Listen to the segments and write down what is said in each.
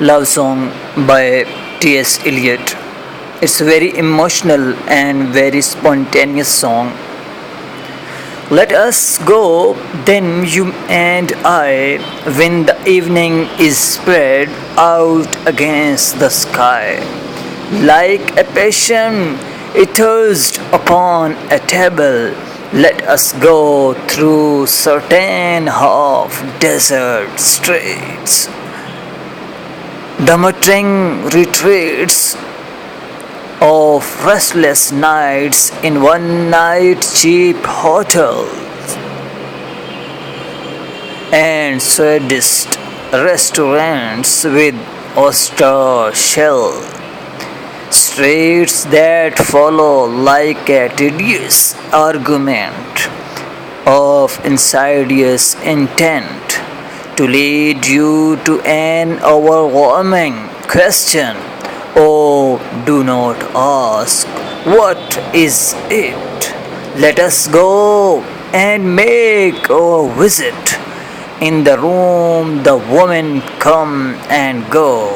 Love song by T.S. Eliot. It's a very emotional and very spontaneous song. Let us go, then you and I, when the evening is spread out against the sky. Like a passion tossed upon a table, let us go through certain half-desert streets. The muttering retreats of restless nights in one-night cheap hotels and sweetest restaurants with oyster shell, streets that follow like a tedious argument of insidious intent to lead you to an overwhelming question. Oh, do not ask, what is it? Let us go and make our visit. In the room, the women come and go,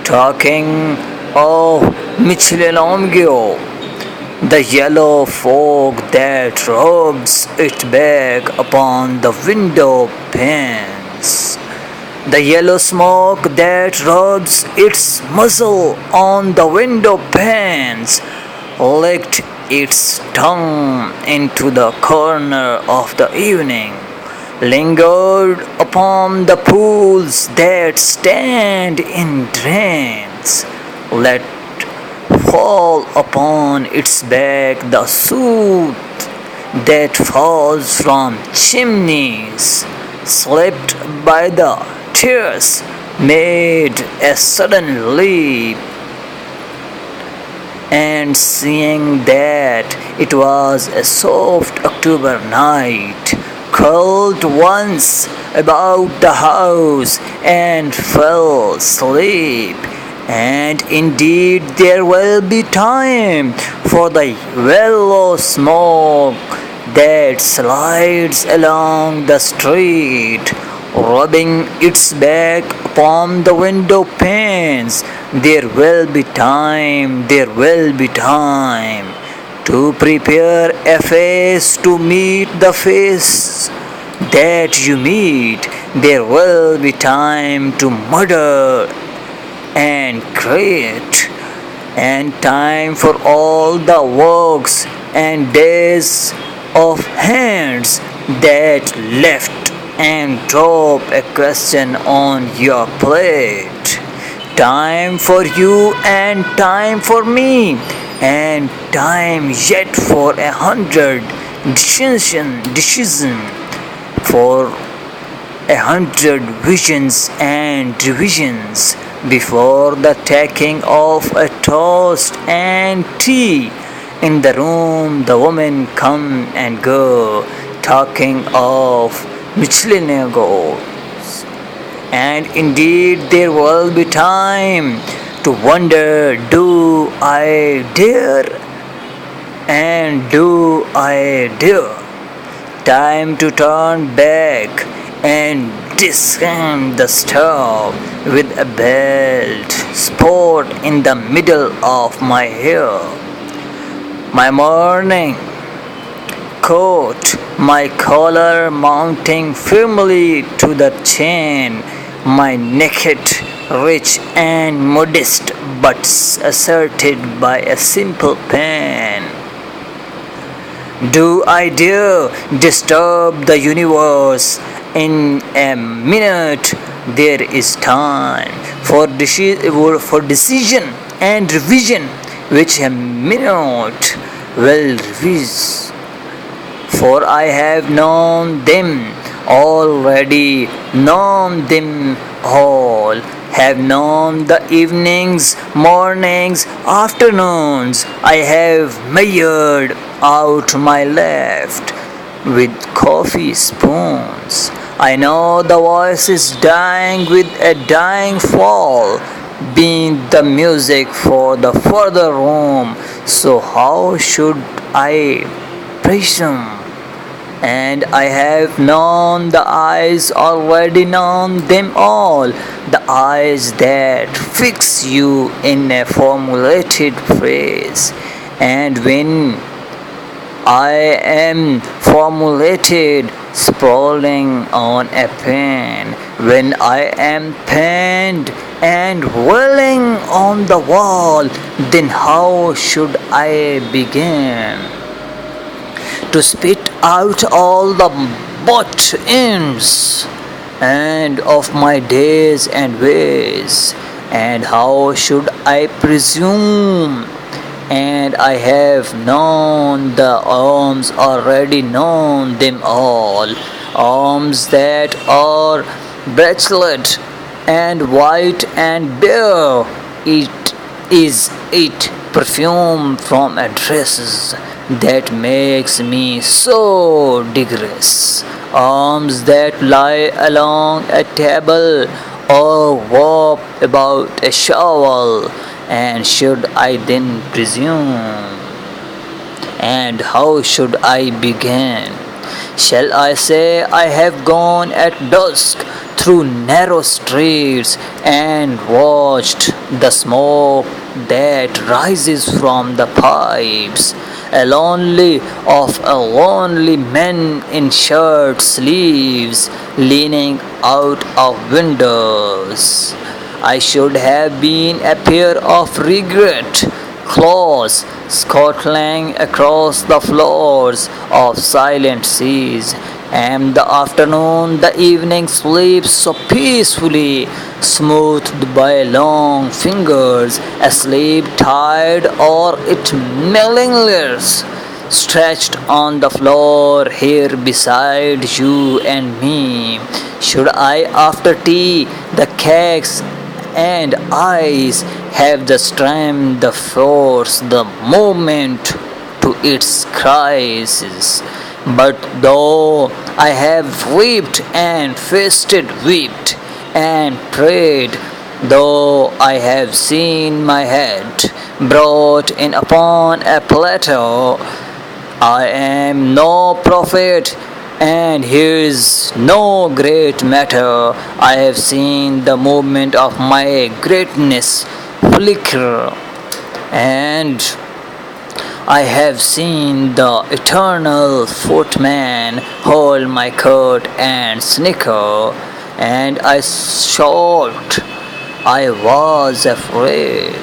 talking of Michelangelo, the yellow fog that rubs it back upon the window panes. The yellow smoke that rubs its muzzle on the window panes licked its tongue into the corner of the evening, lingered upon the pools that stand in drains, let fall upon its back the soot that falls from chimneys, slipped by the tears, made a sudden leap, and seeing that it was a soft October night, curled once about the house and fell asleep. And indeed there will be time for the yellow smoke that slides along the street, rubbing its back upon the window panes. There will be time to prepare a face to meet the face that you meet. There will be time to murder and create, and time for all the works and days of hands that left and drop a question on your plate. Time for you and time for me, and time yet for 100 decision, for 100 visions and revisions before the taking of a toast and tea. In the room the women come and go, talking of Michelangelo. And indeed there will be time to wonder, do I dare? And do I dare? Time to turn back and discount the stove with a belt spot in the middle of my hair. My morning coat, my collar mounting firmly to the chin, my naked, rich and modest, but asserted by a simple pen. Do I dare disturb the universe? In a minute there is time for decision and revision, which a minute will revise. For I have known them already, known them all, have known the evenings, mornings, afternoons. I have measured out my left with coffee spoons. I know the voice is dying with a dying fall, being the music for the further room. So how should I presume And I have known the eyes, already known them all, the eyes that fix you in a formulated phrase. And when I am formulated, sprawling on a pen, when I am penned and welling on the wall, then how should I begin to spit out all the butt ends and of my days and ways? And how should I presume? And I have known the arms, already known them all, arms that are bracelet and white and bare. It is it perfume from addresses that makes me so digress, arms that lie along a table or warp about a shovel. And should I then presume? And how should I begin? Shall I say I have gone at dusk through narrow streets and watched the smoke that rises from the pipes, a lonely men in shirt sleeves leaning out of windows? I should have been a pair of regret claws scuttling across the floors of silent seas. And the afternoon, the evening sleeps so peacefully, smoothed by long fingers, asleep, tired, or it meaningless, stretched on the floor here beside you and me. Should I, after tea, the cakes and eyes, have the strength, the force, the movement to its crisis? But though I have wept and fasted, wept and prayed, though I have seen my head brought in upon a platter, I am no prophet, and here's no great matter. I have seen the movement of my greatness flicker, and I have seen the eternal footman hold my coat and snicker, and I shot. I was afraid.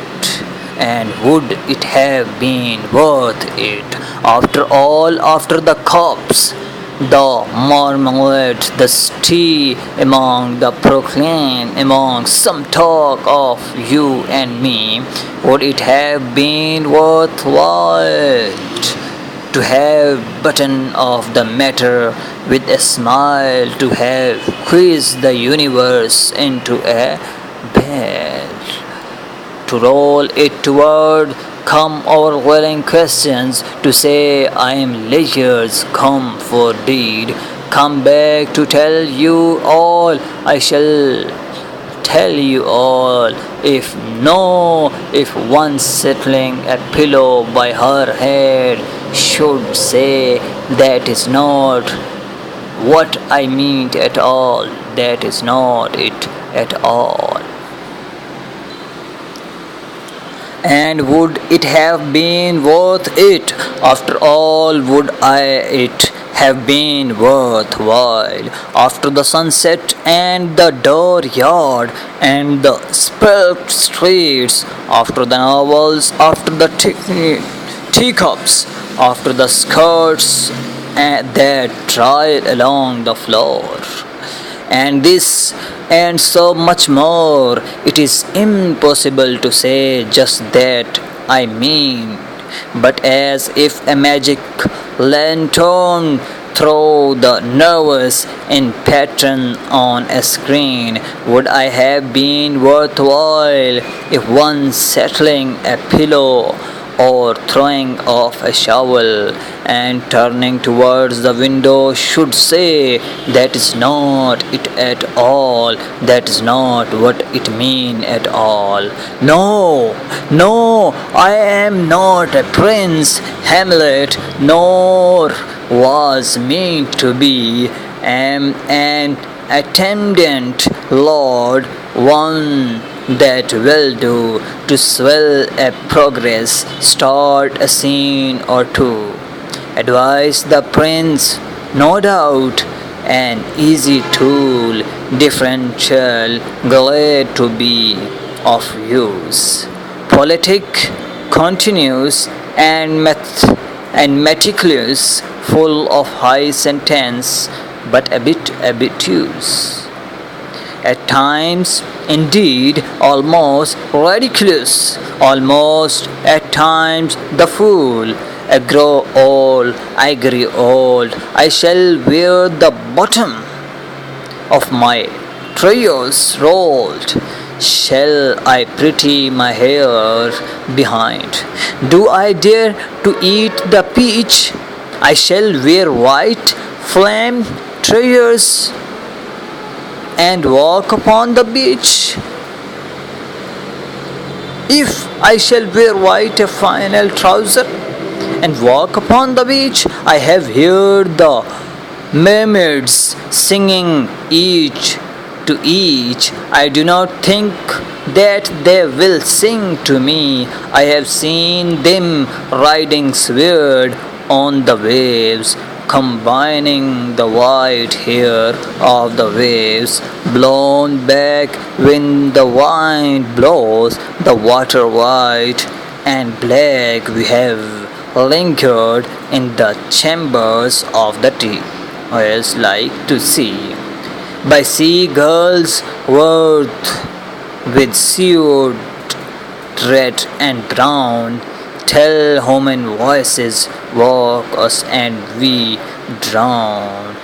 And would it have been worth it? After all, after the cups, the marmalade, the tea, among the proclaim, among some talk of you and me, would it have been worthwhile to have button off the matter with a smile, to have quizzed the universe into a bell, to roll it toward come overwhelming questions, to say I am leisure's come for deed, come back to tell you all, I shall tell you all. If no, if one settling a pillow by her head should say that is not what I mean at all, that is not it at all. And would it have been worth it? After all, would it have been worthwhile? After the sunset and the dooryard and the spelt streets, after the novels, after the teacups, after the skirts that trail along the floor, and this and so much more, it is impossible to say just that I mean, but as if a magic lantern throw the nervous in pattern on a screen, would I have been worthwhile if one settling a pillow or throwing off a shovel and turning towards the window should say that is not it at all, that is not what it mean at all. No, no, I am not a prince Hamlet, nor was meant to be an attendant Lord, one that will do to swell a progress, start a scene or two. Advise the prince, no doubt, an easy tool, differential, glad to be of use. Politic, continuous, and meticulous, full of high sentence, but a bit obtuse. At times, indeed, almost ridiculous, almost at times the fool. I grow old, I grow old, I shall wear the bottom of my trousers rolled. Shall I pretty my hair behind? Do I dare to eat the peach? I shall wear white flame trousers and walk upon the beach. If I shall wear white a flannel trouser and walk upon the beach, I have heard the mermaids singing each to each. I do not think that they will sing to me. I have seen them riding sword on the waves, combining the white hair of the waves, blown back when the wind blows, the water white and black. We have lingered in the chambers of the tea, as like to see, by seagulls worth with seared red and brown, till human voices woke us and we drown,